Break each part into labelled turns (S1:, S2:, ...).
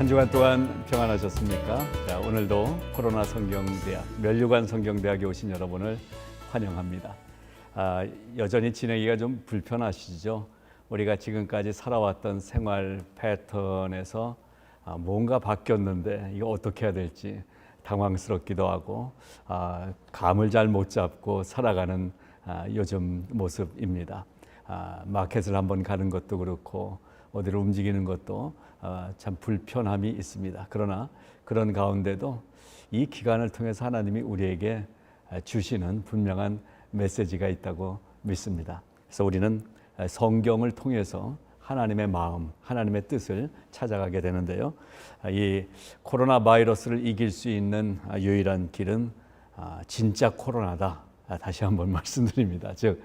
S1: 한 주간 동안 평안하셨습니까? 자, 오늘도 코로나 성경대학, 면류관 성경대학에 오신 여러분을 환영합니다. 여전히 지내기가 좀 불편하시죠? 우리가 지금까지 살아왔던 생활 패턴에서 뭔가 바뀌었는데 이거 어떻게 해야 될지 당황스럽기도 하고 감을 잘 못 잡고 살아가는 요즘 모습입니다. 마켓을 한번 가는 것도 그렇고 어디를 움직이는 것도 참 불편함이 있습니다. 그러나 그런 가운데도 이 기간을 통해서 하나님이 우리에게 주시는 분명한 메시지가 있다고 믿습니다. 그래서 우리는 성경을 통해서 하나님의 마음, 하나님의 뜻을 찾아가게 되는데요. 이 코로나 바이러스를 이길 수 있는 유일한 길은 진짜 코로나다. 다시 한번 말씀드립니다. 즉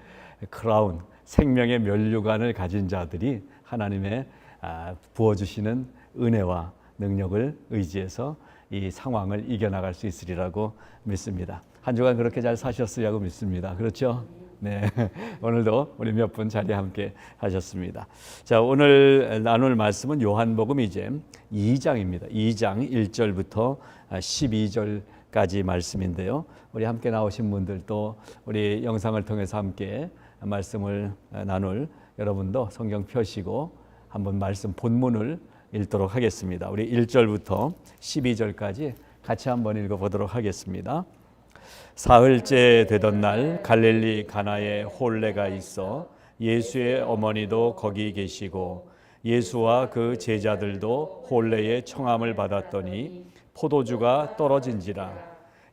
S1: 크라운, 생명의 면류관을 가진 자들이 하나님의 부어주시는 은혜와 능력을 의지해서 이 상황을 이겨나갈 수 있으리라고 믿습니다. 한 주간 그렇게 잘 사셨으리라고 믿습니다. 그렇죠? 네, 오늘도 우리 몇 분 자리에 함께 하셨습니다. 자, 오늘 나눌 말씀은 요한복음 이제 2장입니다. 2장 1절부터 12절까지 말씀인데요. 우리 함께 나오신 분들도 우리 영상을 통해서 함께 말씀을 나눌 여러분도 성경 펴시고 한번 말씀 본문을 읽도록 하겠습니다. 우리 1절부터 12절까지 같이 한번 읽어보도록 하겠습니다. 사흘째 되던 날 갈릴리 가나에 혼례가 있어 예수의 어머니도 거기 계시고 예수와 그 제자들도 혼례의 청함을 받았더니 포도주가 떨어진지라.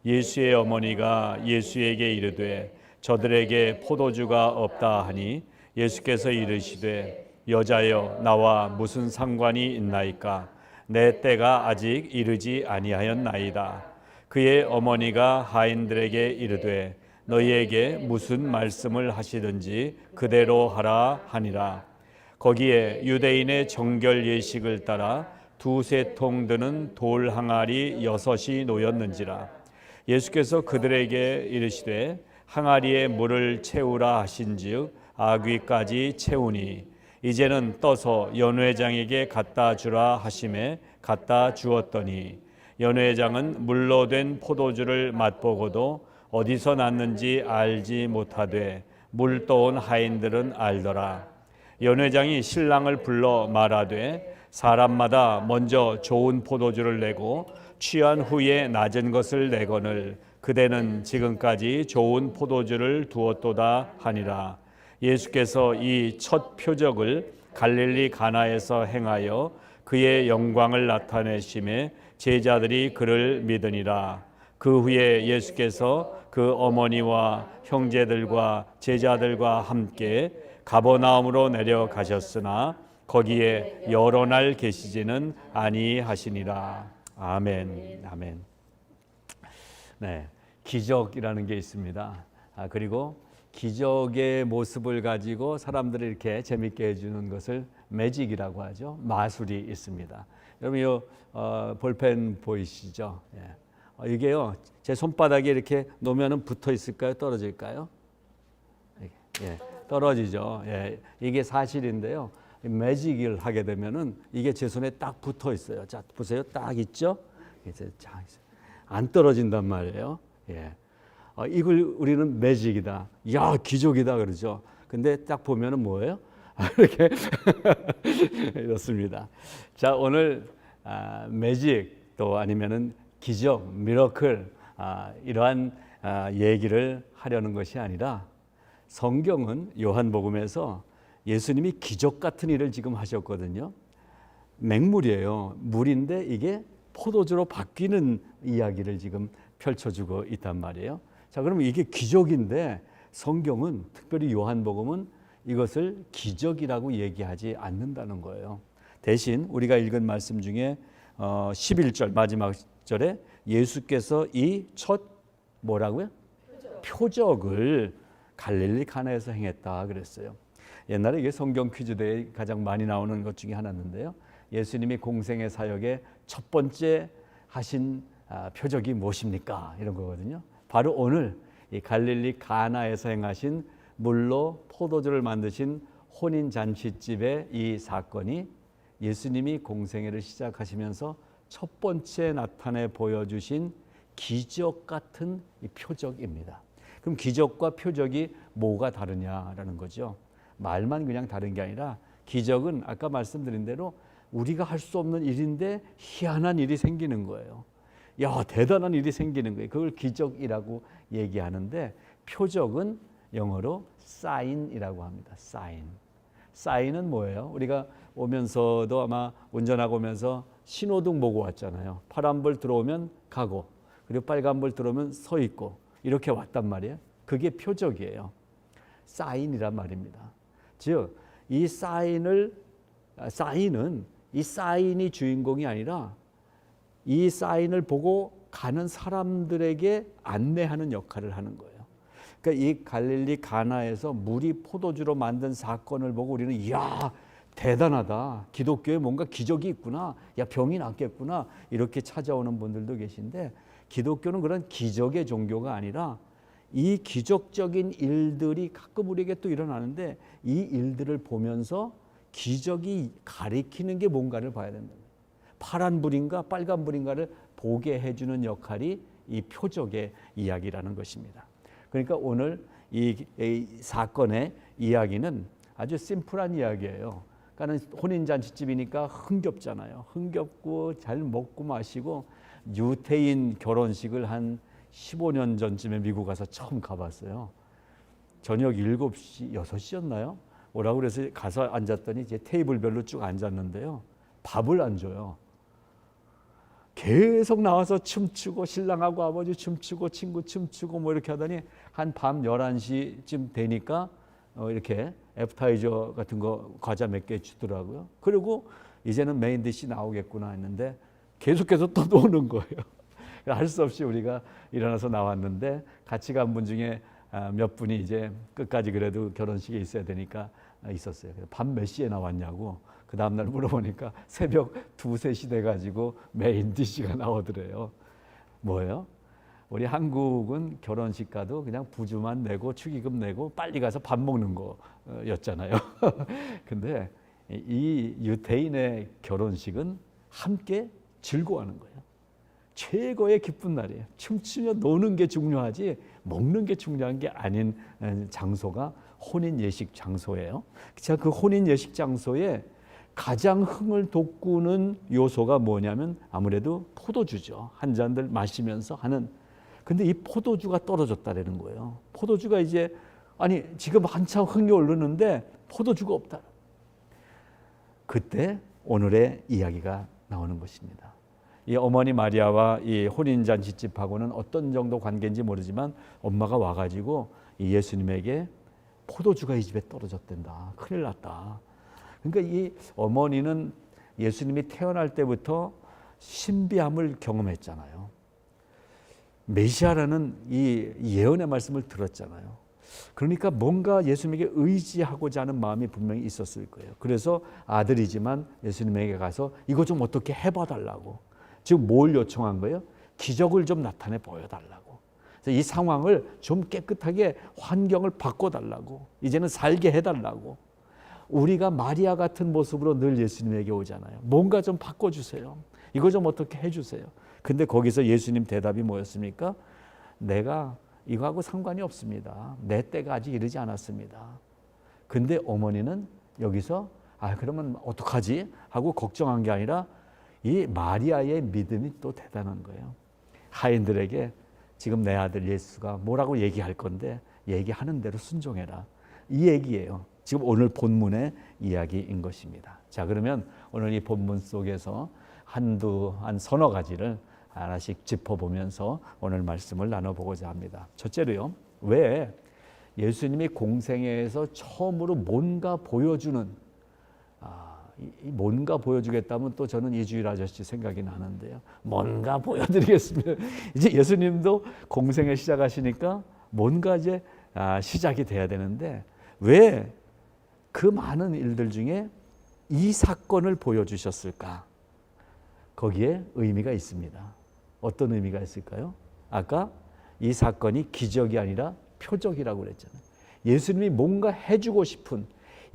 S1: 예수의 어머니가 예수에게 이르되 저들에게 포도주가 없다 하니 예수께서 이르시되 여자여 나와 무슨 상관이 있나이까? 내 때가 아직 이르지 아니하였나이다. 그의 어머니가 하인들에게 이르되 너희에게 무슨 말씀을 하시든지 그대로 하라 하니라. 거기에 유대인의 정결 예식을 따라 두세 통 드는 돌 항아리 6이 놓였는지라. 예수께서 그들에게 이르시되 항아리에 물을 채우라 하신즉 아귀까지 채우니 이제는 떠서 연회장에게 갖다 주라 하심에 갖다 주었더니 연회장은 물로 된 포도주를 맛보고도 어디서 났는지 알지 못하되 물 떠온 하인들은 알더라. 연회장이 신랑을 불러 말하되 사람마다 먼저 좋은 포도주를 내고 취한 후에 낮은 것을 내거늘 그대는 지금까지 좋은 포도주를 두었도다 하니라. 예수께서 이 첫 표적을 갈릴리 가나에서 행하여 그의 영광을 나타내심에 제자들이 그를 믿으니라. 그 후에 예수께서 그 어머니와 형제들과 제자들과 함께 가버나움으로 내려가셨으나 거기에 여러 날 계시지는 아니하시니라. 아멘. 아멘. 네, 기적이라는 게 있습니다. 그리고 기적의 모습을 가지고 사람들을 이렇게 재밌게 해주는 것을 매직이라고 하죠. 마술이 있습니다. 여러분 이 볼펜 보이시죠? 예. 이게요 제 손바닥에 이렇게 놓으면 붙어 있을까요? 떨어질까요? 예, 떨어지죠. 예, 이게 사실인데요. 매직을 하게 되면은 이게 제 손에 딱 붙어 있어요. 자 보세요, 딱 있죠? 이제 안 떨어진단 말이에요. 예. 이걸 우리는 매직이다, 야 기적이다 그러죠. 근데 딱 보면은 뭐예요? 이렇게 이렇습니다. 자 오늘 매직 또 아니면은 기적, 미러클 이러한 얘기를 하려는 것이 아니라 성경은 요한복음에서 예수님이 기적 같은 일을 지금 하셨거든요. 맹물이에요. 물인데 이게 포도주로 바뀌는 이야기를 지금 펼쳐주고 있단 말이에요. 자, 그러면 이게 기적인데 성경은 특별히 요한복음은 이것을 기적이라고 얘기하지 않는다는 거예요. 대신 우리가 읽은 말씀 중에 11절 마지막 절에 예수께서 이 첫 뭐라고요? 표적을 갈릴리 가나에서 행했다 그랬어요. 옛날에 이게 성경 퀴즈대에 가장 많이 나오는 것 중에 하나인데요. 예수님이 공생의 사역의 첫 번째 하신 표적이 무엇입니까? 이런 거거든요. 바로 오늘 이 갈릴리 가나에서 행하신 물로 포도주를 만드신 혼인 잔치집의 이 사건이 예수님이 공생애를 시작하시면서 첫 번째 나타내 보여주신 기적 같은 이 표적입니다. 그럼 기적과 표적이 뭐가 다르냐라는 거죠. 말만 그냥 다른 게 아니라 기적은 아까 말씀드린 대로 우리가 할 수 없는 일인데 희한한 일이 생기는 거예요. 야, 대단한 일이 생기는 거예요. 그걸 기적이라고 얘기하는데 표적은 영어로 사인이라고 합니다. 사인. 사인은 뭐예요? 우리가 오면서도 아마 운전하고 오면서 신호등 보고 왔잖아요. 파란불 들어오면 가고 그리고 빨간불 들어오면 서 있고 이렇게 왔단 말이에요. 그게 표적이에요. 사인이란 말입니다. 즉, 이 사인은 이 사인이 주인공이 아니라 이 사인을 보고 가는 사람들에게 안내하는 역할을 하는 거예요. 그러니까 이 갈릴리 가나에서 물이 포도주로 만든 사건을 보고 우리는 이야, 대단하다. 기독교에 뭔가 기적이 있구나. 야, 병이 낫겠구나. 이렇게 찾아오는 분들도 계신데 기독교는 그런 기적의 종교가 아니라 이 기적적인 일들이 가끔 우리에게 또 일어나는데 이 일들을 보면서 기적이 가리키는 게 뭔가를 봐야 된다. 파란불인가 빨간불인가를 보게 해주는 역할이 이 표적의 이야기라는 것입니다. 그러니까 오늘 이 사건의 이야기는 아주 심플한 이야기예요. 그러니까 혼인잔치집이니까 흥겹잖아요. 흥겹고 잘 먹고 마시고 유태인 결혼식을 한 15년 전쯤에 미국 가서 처음 가봤어요. 저녁 7시, 6시였나요? 오라고 그래서 가서 앉았더니 이제 테이블별로 쭉 앉았는데요. 밥을 안 줘요. 계속 나와서 춤추고 신랑하고 아버지 춤추고 친구 춤추고 뭐 이렇게 하더니 한 밤 11시쯤 되니까 이렇게 애프타이저 같은 거 과자 몇 개 주더라고요. 그리고 이제는 메인 디시 나오겠구나 했는데 계속해서 또 노는 거예요. 할 수 없이 우리가 일어나서 나왔는데 같이 간 분 중에 몇 분이 이제 끝까지 그래도 결혼식에 있어야 되니까 있었어요. 밤 몇 시에 나왔냐고 그 다음날 물어보니까 새벽 2, 3시 돼가지고 메인 디시가 나오더래요. 뭐예요? 우리 한국은 결혼식 가도 그냥 부주만 내고 축의금 내고 빨리 가서 밥 먹는 거였잖아요. 근데 이 유태인의 결혼식은 함께 즐거워하는 거예요. 최고의 기쁜 날이에요. 춤추며 노는 게 중요하지 먹는 게 중요한 게 아닌 장소가 혼인 예식 장소예요. 자, 그 혼인 예식 장소에 가장 흥을 돋구는 요소가 뭐냐면 아무래도 포도주죠. 한 잔들 마시면서 하는. 근데 이 포도주가 떨어졌다라는 거예요. 포도주가 이제 아니 지금 한참 흥이 오르는데 포도주가 없다. 그때 오늘의 이야기가 나오는 것입니다. 이 어머니 마리아와 이 혼인잔치집하고는 어떤 정도 관계인지 모르지만 엄마가 와가지고 이 예수님에게 포도주가 이 집에 떨어졌단다. 큰일 났다. 그러니까 이 어머니는 예수님이 태어날 때부터 신비함을 경험했잖아요. 메시아라는 이 예언의 말씀을 들었잖아요. 그러니까 뭔가 예수님에게 의지하고자 하는 마음이 분명히 있었을 거예요. 그래서 아들이지만 예수님에게 가서 이거 좀 어떻게 해봐달라고. 지금 뭘 요청한 거예요? 기적을 좀 나타내 보여달라고. 그래서 이 상황을 좀 깨끗하게 환경을 바꿔달라고. 이제는 살게 해달라고. 우리가 마리아 같은 모습으로 늘 예수님에게 오잖아요. 뭔가 좀 바꿔주세요. 이거 좀 어떻게 해주세요. 근데 거기서 예수님 대답이 뭐였습니까? 내가 이거하고 상관이 없습니다. 내 때가 아직 이르지 않았습니다. 근데 어머니는 여기서 그러면 어떡하지? 하고 걱정한 게 아니라 이 마리아의 믿음이 또 대단한 거예요. 하인들에게 지금 내 아들 예수가 뭐라고 얘기할 건데 얘기하는 대로 순종해라. 이 얘기예요. 지금 오늘 본문의 이야기인 것입니다. 자, 그러면 오늘 이 본문 속에서 한 서너 가지를 하나씩 짚어보면서 오늘 말씀을 나눠보고자 합니다. 첫째로요, 왜 예수님이 공생애에서 처음으로 뭔가 보여주는 뭔가 보여주겠다면 또 저는 이주일 아저씨 생각이 나는데요. 뭔가 보여드리겠습니다. 이제 예수님도 공생애 시작하시니까 뭔가 이제 시작이 돼야 되는데 왜 그 많은 일들 중에 이 사건을 보여주셨을까? 거기에 의미가 있습니다. 어떤 의미가 있을까요? 아까 이 사건이 기적이 아니라 표적이라고 그랬잖아요. 예수님이 뭔가 해주고 싶은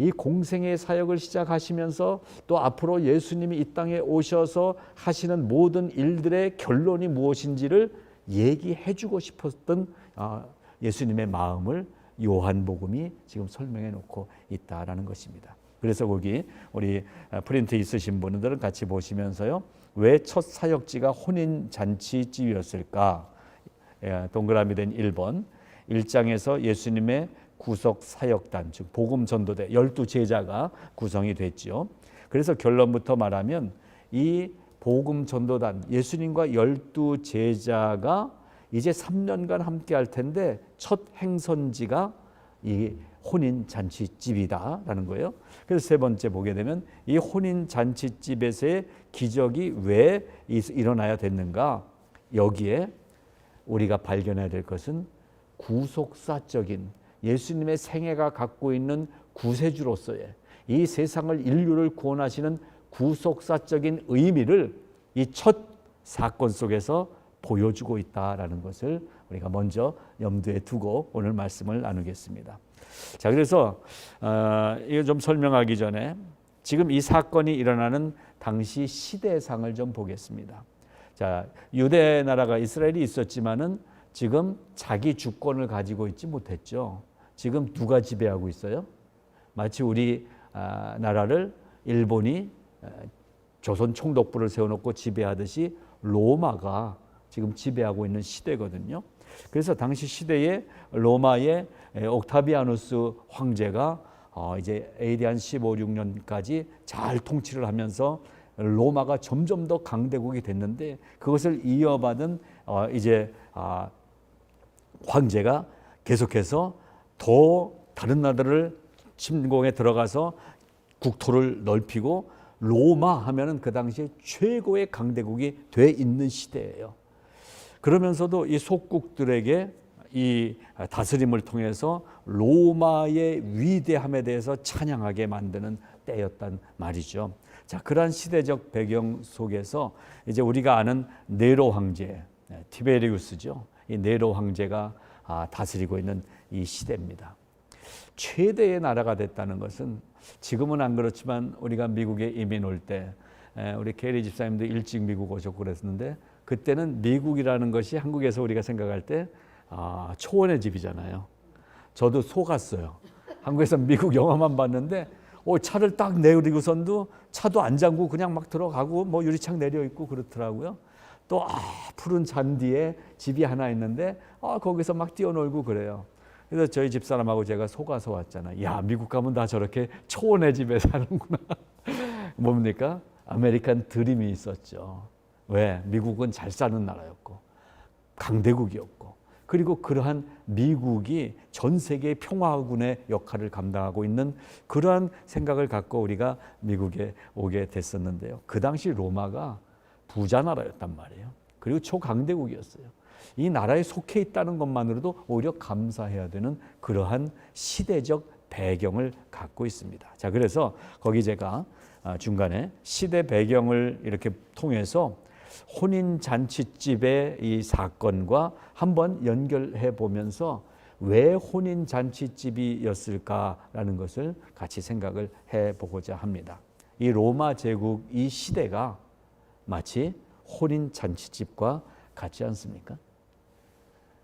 S1: 이 공생의 사역을 시작하시면서 또 앞으로 예수님이 이 땅에 오셔서 하시는 모든 일들의 결론이 무엇인지를 얘기해 주고 싶었던 예수님의 마음을 요한복음이 지금 설명해 놓고 있다라는 것입니다. 그래서 거기 우리 프린트 있으신 분들은 같이 보시면서요. 왜 첫 사역지가 혼인잔치집이었을까? 동그라미 된 1번 1장에서 예수님의 구속 사역단, 즉 복음 전도대 12제자가 구성이 됐죠. 그래서 결론부터 말하면 이 복음 전도단 예수님과 12제자가 이제 3년간 함께 할 텐데 첫 행선지가 이 혼인잔치집이다라는 거예요. 그래서 세 번째 보게 되면 이 혼인잔치집에서의 기적이 왜 일어나야 됐는가? 여기에 우리가 발견해야 될 것은 구속사적인 예수님의 생애가 갖고 있는 구세주로서의 이 세상을 인류를 구원하시는 구속사적인 의미를 이 첫 사건 속에서 보여주고 있다라는 것을 우리가 먼저 염두에 두고 오늘 말씀을 나누겠습니다. 자, 그래서 이거 좀 설명하기 전에 지금 이 사건이 일어나는 당시 시대상을 좀 보겠습니다. 자, 유대 나라가 이스라엘이 있었지만은 지금 자기 주권을 가지고 있지 못했죠. 지금 누가 지배하고 있어요? 마치 우리 나라를 일본이 조선 총독부를 세워놓고 지배하듯이 로마가 지금 지배하고 있는 시대거든요. 그래서 당시 시대에 로마의 옥타비아누스 황제가 이제 AD 한 15, 16년까지 잘 통치를 하면서 로마가 점점 더 강대국이 됐는데 그것을 이어받은 이제 황제가 계속해서 더 다른 나라를 침공에 들어가서 국토를 넓히고 로마 하면은 그 당시에 최고의 강대국이 돼 있는 시대예요. 그러면서도 이 속국들에게 이 다스림을 통해서 로마의 위대함에 대해서 찬양하게 만드는 때였단 말이죠. 자, 그러한 시대적 배경 속에서 이제 우리가 아는 네로 황제, 티베리우스죠. 이 네로 황제가 다스리고 있는 이 시대입니다. 최대의 나라가 됐다는 것은 지금은 안 그렇지만 우리가 미국에 이민 올 때 우리 케리 집사님도 일찍 미국 오셨고 그랬는데 그때는 미국이라는 것이 한국에서 우리가 생각할 때 초원의 집이잖아요. 저도 속았어요. 한국에서 미국 영화만 봤는데 차를 딱 내리고선도 차도 안 잠그고 그냥 막 들어가고 뭐 유리창 내려 있고 그렇더라고요. 또 푸른 잔디에 집이 하나 있는데 거기서 막 뛰어놀고 그래요. 그래서 저희 집사람하고 제가 속아서 왔잖아요. 야, 미국 가면 다 저렇게 초원의 집에 사는구나. 뭡니까? 아메리칸 드림이 있었죠. 왜? 미국은 잘 사는 나라였고 강대국이었고 그리고 그러한 미국이 전 세계 평화군의 역할을 감당하고 있는 그러한 생각을 갖고 우리가 미국에 오게 됐었는데요. 그 당시 로마가 부자 나라였단 말이에요. 그리고 초강대국이었어요. 이 나라에 속해 있다는 것만으로도 오히려 감사해야 되는 그러한 시대적 배경을 갖고 있습니다. 자, 그래서 거기 제가 중간에 시대 배경을 이렇게 통해서 혼인잔치집의 이 사건과 한번 연결해 보면서 왜 혼인잔치집이었을까라는 것을 같이 생각을 해보고자 합니다. 이 로마 제국 이 시대가 마치 혼인잔치집과 같지 않습니까?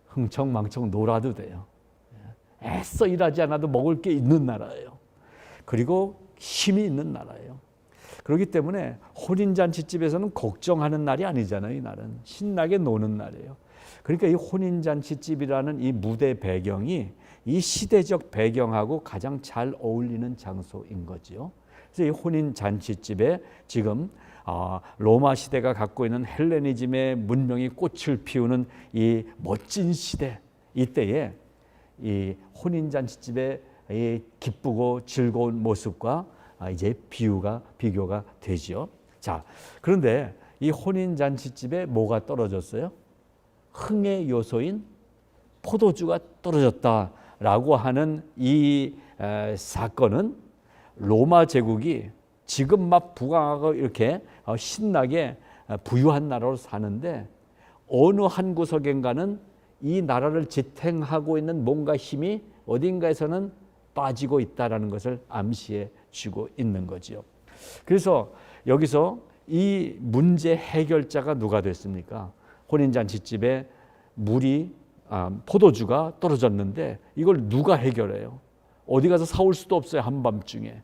S1: 흥청망청 놀아도 돼요. 애써 일하지 않아도 먹을 게 있는 나라예요. 그리고 힘이 있는 나라예요. 그렇기 때문에 혼인잔치집에서는 걱정하는 날이 아니잖아요. 이 날은 신나게 노는 날이에요. 그러니까 이 혼인잔치집이라는 이 무대 배경이 이 시대적 배경하고 가장 잘 어울리는 장소인 거죠. 그래서 이 혼인잔치집에 지금 로마 시대가 갖고 있는 헬레니즘의 문명이 꽃을 피우는 이 멋진 시대, 이때에 이 혼인잔치집의 이 기쁘고 즐거운 모습과 이제 비교가 되지요. 자, 그런데 이 혼인잔치집에 뭐가 떨어졌어요? 흥의 요소인 포도주가 떨어졌다라고 하는 이 사건은 로마 제국이 지금 막 부강하고 이렇게 신나게 부유한 나라로 사는데 어느 한 구석인가는 이 나라를 지탱하고 있는 뭔가 힘이 어딘가에서는 빠지고 있다라는 것을 암시해 주고 있는 거지요. 그래서 여기서 이 문제 해결자가 누가 됐습니까? 혼인잔치집에 포도주가 떨어졌는데 이걸 누가 해결해요? 어디 가서 사올 수도 없어요. 한밤중에.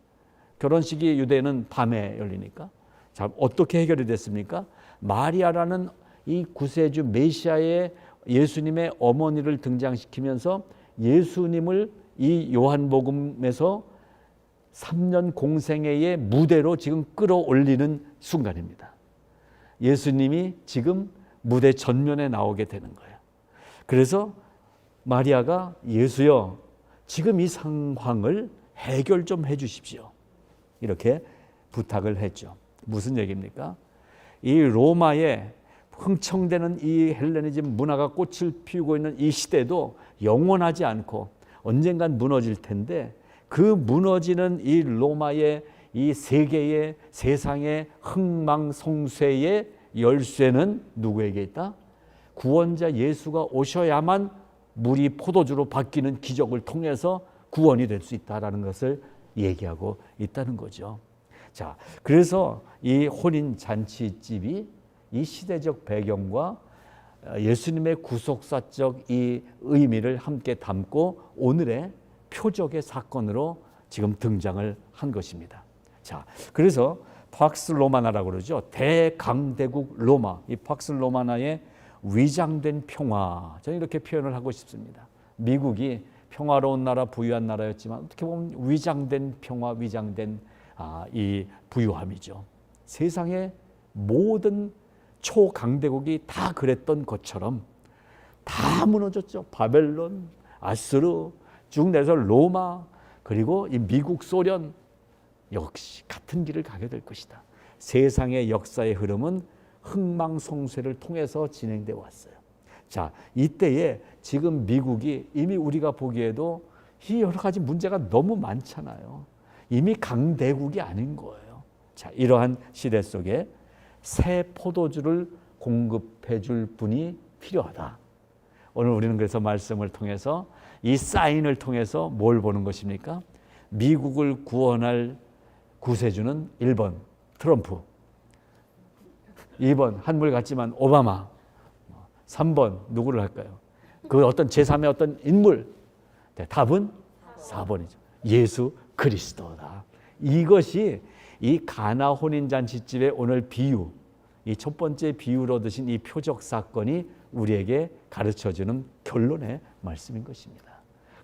S1: 결혼식이 유대는 밤에 열리니까. 자, 어떻게 해결이 됐습니까? 마리아라는 이 구세주 메시아의 예수님의 어머니를 등장시키면서 예수님을 이 요한복음에서 3년 공생애의 무대로 지금 끌어올리는 순간입니다. 예수님이 지금 무대 전면에 나오게 되는 거예요. 그래서 마리아가 예수여, 지금 이 상황을 해결 좀 해 주십시오. 이렇게 부탁을 했죠. 무슨 얘기입니까? 이 로마의 흥청대는 이 헬레니즘 문화가 꽃을 피우고 있는 이 시대도 영원하지 않고 언젠간 무너질 텐데, 그 무너지는 이 로마의 이 세계의 세상의 흥망성쇠의 열쇠는 누구에게 있다? 구원자 예수가 오셔야만 물이 포도주로 바뀌는 기적을 통해서 구원이 될 수 있다라는 것을 얘기하고 있다는 거죠. 자, 그래서 이 혼인 잔치집이 이 시대적 배경과 예수님의 구속사적 이 의미를 함께 담고 오늘의 표적의 사건으로 지금 등장을 한 것입니다. 자, 그래서 팍스 로마나라고 그러죠. 대강대국 로마. 이 팍스 로마나의 위장된 평화. 저는 이렇게 표현을 하고 싶습니다. 미국이 평화로운 나라, 부유한 나라였지만 어떻게 보면 위장된 평화, 위장된 이 부유함이죠. 세상의 모든 초강대국이 다 그랬던 것처럼 다 무너졌죠. 바벨론, 아수르, 쭉 내서 로마, 그리고 이 미국, 소련 역시 같은 길을 가게 될 것이다. 세상의 역사의 흐름은 흥망성쇠를 통해서 진행되어 왔어요. 자, 이때에 지금 미국이 이미 우리가 보기에도 이 여러 가지 문제가 너무 많잖아요. 이미 강대국이 아닌 거예요. 자, 이러한 시대 속에 새 포도주를 공급해 줄 분이 필요하다. 오늘 우리는 그래서 말씀을 통해서 이 사인을 통해서 뭘 보는 것입니까? 미국을 구원할 구세주는 1번 트럼프, 2번 한물 같지만 오바마, 3번 누구를 할까요? 그 어떤 제3의 어떤 인물. 답은 4번이죠. 예수 그리스도다. 이것이 이 가나 혼인잔치집의 오늘 비유, 이 첫 번째 비유로 드신 이 표적 사건이 우리에게 가르쳐주는 결론의 말씀인 것입니다.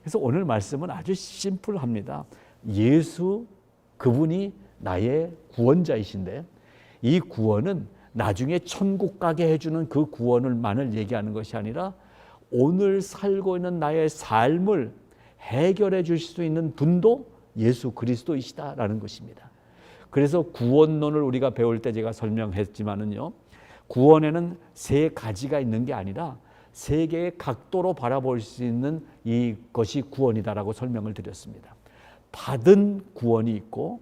S1: 그래서 오늘 말씀은 아주 심플합니다. 예수, 그분이 나의 구원자이신데 이 구원은 나중에 천국 가게 해주는 그 구원을만을 얘기하는 것이 아니라 오늘 살고 있는 나의 삶을 해결해 주실 수 있는 분도 예수 그리스도이시다라는 것입니다. 그래서 구원론을 우리가 배울 때 제가 설명했지만은요, 구원에는 세 가지가 있는 게 아니라 세 개의 각도로 바라볼 수 있는 이것이 구원이다라고 설명을 드렸습니다. 받은 구원이 있고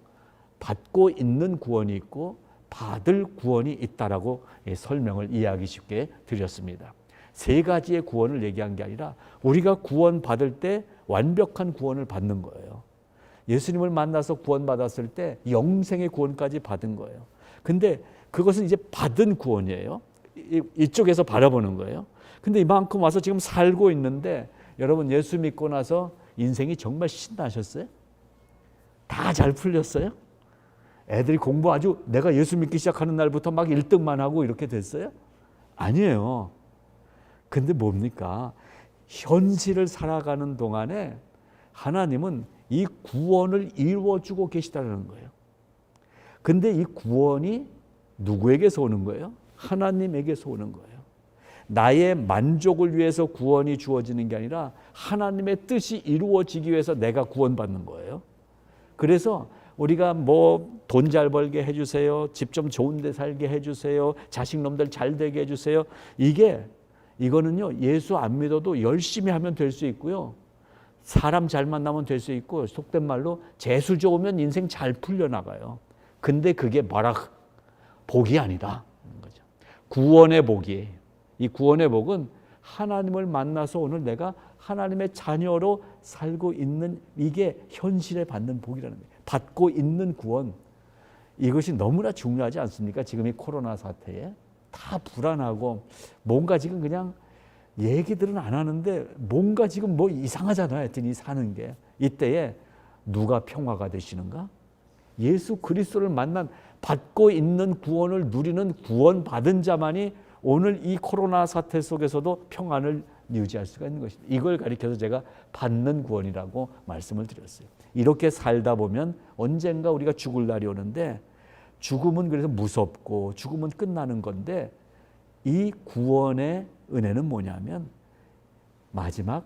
S1: 받고 있는 구원이 있고 받을 구원이 있다라고 설명을 이해하기 쉽게 드렸습니다. 세 가지의 구원을 얘기한 게 아니라 우리가 구원 받을 때 완벽한 구원을 받는 거예요. 예수님을 만나서 구원받았을 때 영생의 구원까지 받은 거예요. 근데 그것은 이제 받은 구원이에요. 이쪽에서 바라보는 거예요. 근데 이만큼 와서 지금 살고 있는데 여러분 예수 믿고 나서 인생이 정말 신나셨어요? 다 잘 풀렸어요? 애들이 공부 아주 내가 예수 믿기 시작하는 날부터 막 1등만 하고 이렇게 됐어요? 아니에요. 근데 뭡니까? 현실을 살아가는 동안에 하나님은 이 구원을 이루어주고 계시다는 거예요. 근데 이 구원이 누구에게서 오는 거예요? 하나님에게서 오는 거예요. 나의 만족을 위해서 구원이 주어지는 게 아니라 하나님의 뜻이 이루어지기 위해서 내가 구원받는 거예요. 그래서 우리가 뭐 돈 잘 벌게 해주세요, 집 좀 좋은 데 살게 해주세요, 자식놈들 잘 되게 해주세요, 이거는요 예수 안 믿어도 열심히 하면 될 수 있고요, 사람 잘 만나면 될 수 있고, 속된 말로 재수 좋으면 인생 잘 풀려나가요. 근데 그게 복이 아니다. 구원의 복이에요. 이 구원의 복은 하나님을 만나서 오늘 내가 하나님의 자녀로 살고 있는 이게 현실에 받는 복이라는 거예요. 받고 있는 구원. 이것이 너무나 중요하지 않습니까? 지금 이 코로나 사태에 다 불안하고 뭔가 지금 그냥 얘기들은 안 하는데 뭔가 지금 뭐 이상하잖아요. 하여튼 이 사는 게. 이때에 누가 평화가 되시는가? 예수 그리스도를 만난 받고 있는 구원을 누리는 구원받은 자만이 오늘 이 코로나 사태 속에서도 평안을 유지할 수가 있는 것입니다. 이걸 가리켜서 제가 받는 구원이라고 말씀을 드렸어요. 이렇게 살다 보면 언젠가 우리가 죽을 날이 오는데 죽음은 그래서 무섭고 죽음은 끝나는 건데 이 구원의 은혜는 뭐냐면 마지막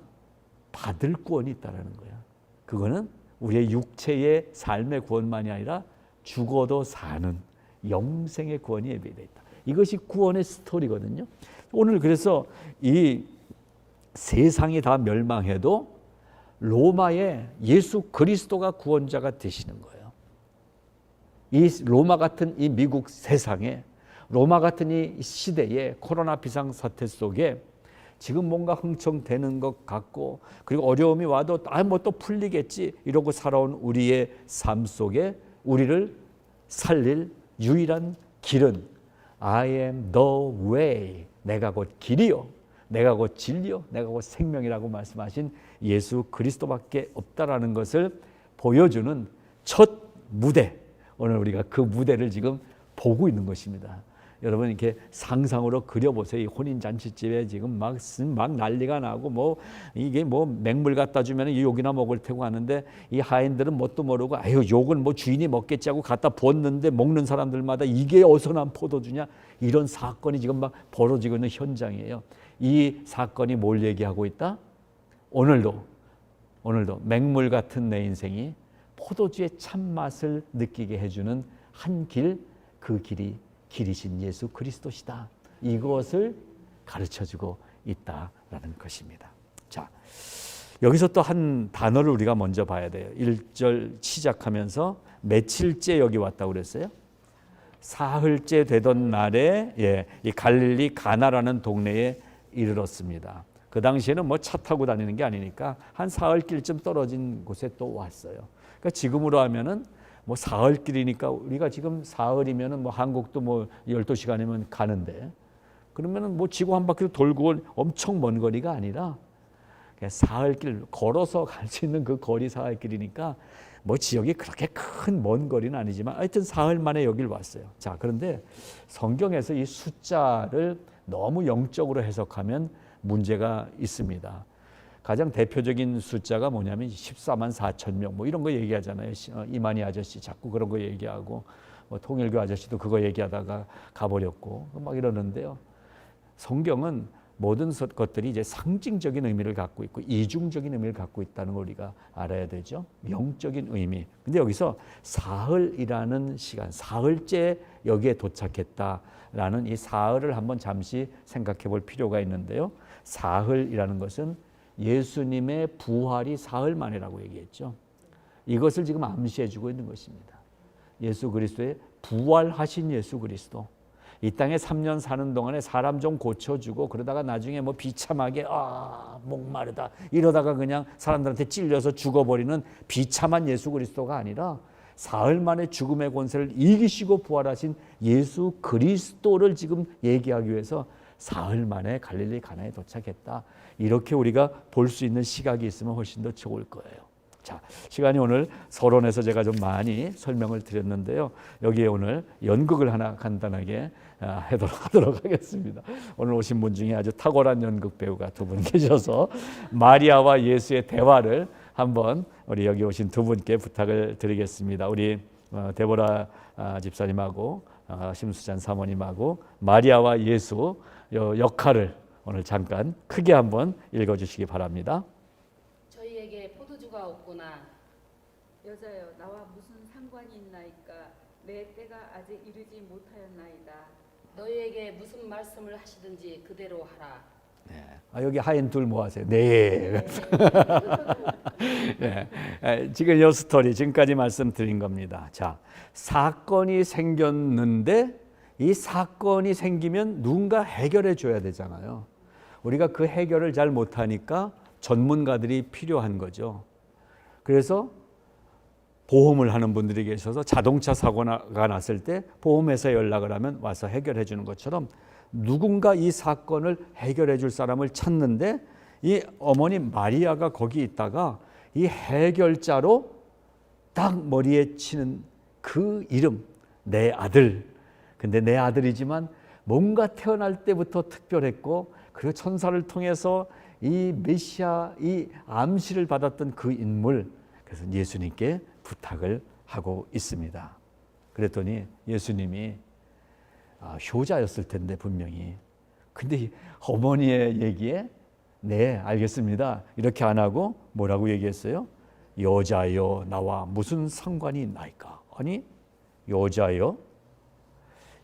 S1: 받을 구원이 있다는 거야. 그거는 우리의 육체의 삶의 구원만이 아니라 죽어도 사는 영생의 구원이 예비되어 있다. 이것이 구원의 스토리거든요. 오늘 그래서 이 세상이 다 멸망해도 로마에 예수 그리스도가 구원자가 되시는 거예요. 이 로마 같은 이 미국 세상에, 로마 같은 이 시대에 코로나 비상사태 속에 지금 뭔가 흥청대는 것 같고 그리고 어려움이 와도 뭐 또 풀리겠지 이러고 살아온 우리의 삶 속에 우리를 살릴 유일한 길은 I am the way. 내가 곧 길이요. 내가 곧 진리요. 내가 곧 생명이라고 말씀하신 예수 그리스도밖에 없다라는 것을 보여주는 첫 무대. 오늘 우리가 그 무대를 지금 보고 있는 것입니다. 여러분 이렇게 상상으로 그려보세요. 이 혼인잔치집에 지금 막 난리가 나고 뭐 이게 뭐 맹물 갖다 주면 욕이나 먹을 테고 하는데 이 하인들은 뭣도 모르고 아유 욕은 뭐 주인이 먹겠지 하고 갖다 부었는데 먹는 사람들마다 이게 어디서 난 포도주냐 이런 사건이 지금 막 벌어지고 있는 현장이에요. 이 사건이 뭘 얘기하고 있다? 오늘도 맹물 같은 내 인생이 포도주의 참맛을 느끼게 해주는 한 길, 그 길이 길이신 예수 그리스도시다. 이것을 가르쳐주고 있다라는 것입니다. 자, 여기서 또 한 단어를 우리가 먼저 봐야 돼요. 1절 시작하면서 며칠째 여기 왔다고 그랬어요? 사흘째 되던 날에 이 갈릴리 가나라는 동네에 이르렀습니다. 그 당시에는 뭐 차 타고 다니는 게 아니니까 한 사흘길쯤 떨어진 곳에 또 왔어요. 그러니까 지금으로 하면은 뭐 사흘길이니까 우리가 지금 사흘이면은 뭐 한국도 뭐 12시간이면 가는데 그러면은 뭐 지구 한 바퀴 돌고 엄청 먼 거리가 아니라 그냥 사흘길 걸어서 갈 수 있는 그 거리 사흘길이니까 뭐 지역이 그렇게 큰 먼 거리는 아니지만 하여튼 사흘 만에 여길 왔어요. 자, 그런데 성경에서 이 숫자를 너무 영적으로 해석하면 문제가 있습니다. 가장 대표적인 숫자가 뭐냐면 14만 4천 명 뭐 이런 거 얘기하잖아요. 이만희 아저씨 자꾸 그런 거 얘기하고 뭐 통일교 아저씨도 그거 얘기하다가 가버렸고 막 이러는데요. 성경은 모든 것들이 이제 상징적인 의미를 갖고 있고 이중적인 의미를 갖고 있다는 걸 우리가 알아야 되죠. 영적인 의미. 근데 여기서 사흘이라는 시간, 사흘째 여기에 도착했다라는 이 사흘을 한번 잠시 생각해 볼 필요가 있는데요. 사흘이라는 것은 예수님의 부활이 사흘 만이라고 얘기했죠. 이것을 지금 암시해 주고 있는 것입니다. 예수 그리스도의 부활하신 예수 그리스도. 이 땅에 3년 사는 동안에 사람 좀 고쳐주고 그러다가 나중에 뭐 비참하게 목마르다 이러다가 그냥 사람들한테 찔려서 죽어버리는 비참한 예수 그리스도가 아니라 사흘 만에 죽음의 권세를 이기시고 부활하신 예수 그리스도를 지금 얘기하기 위해서 사흘 만에 갈릴리 가나에 도착했다. 이렇게 우리가 볼 수 있는 시각이 있으면 훨씬 더 좋을 거예요. 자, 시간이 오늘 서론에서 제가 좀 많이 설명을 드렸는데요. 여기에 오늘 연극을 하나 간단하게 하도록 하겠습니다. 오늘 오신 분 중에 아주 탁월한 연극 배우가 두 분 계셔서 마리아와 예수의 대화를 한번 우리 여기 오신 두 분께 부탁을 드리겠습니다. 우리 데보라 집사님하고 심수잔 사모님하고 마리아와 예수 역할을 오늘 잠깐 크게 한번 읽어주시기 바랍니다.
S2: 저희에게 포도주가 없구나.
S3: 여자여, 나와 무슨 상관이 있나이까? 내 때가 아직 이르지 못하였나이다.
S2: 너희에게 무슨 말씀을 하시든지 그대로 하라.
S1: 네. 여기 하인 둘 뭐 하세요? 네. 네. 지금 이 스토리 지금까지 말씀드린 겁니다. 자, 사건이 생겼는데 이 사건이 생기면 누군가 해결해 줘야 되잖아요. 우리가 그 해결을 잘 못하니까 전문가들이 필요한 거죠. 그래서 보험을 하는 분들이 계셔서 자동차 사고가 났을 때 보험회사에 연락을 하면 와서 해결해 주는 것처럼 누군가 이 사건을 해결해 줄 사람을 찾는데 이 어머니 마리아가 거기 있다가 이 해결자로 딱 머리에 치는 그 이름, 내 아들. 근데 내 아들이지만 뭔가 태어날 때부터 특별했고 그리고 천사를 통해서 이 메시아, 이 암시를 받았던 그 인물, 그래서 예수님께 부탁을 하고 있습니다. 그랬더니 예수님이 효자였을 텐데 분명히. 근데 어머니의 얘기에 네 알겠습니다 이렇게 안 하고 뭐라고 얘기했어요? 여자여 나와 무슨 상관이 있나이까. 아니 여자여?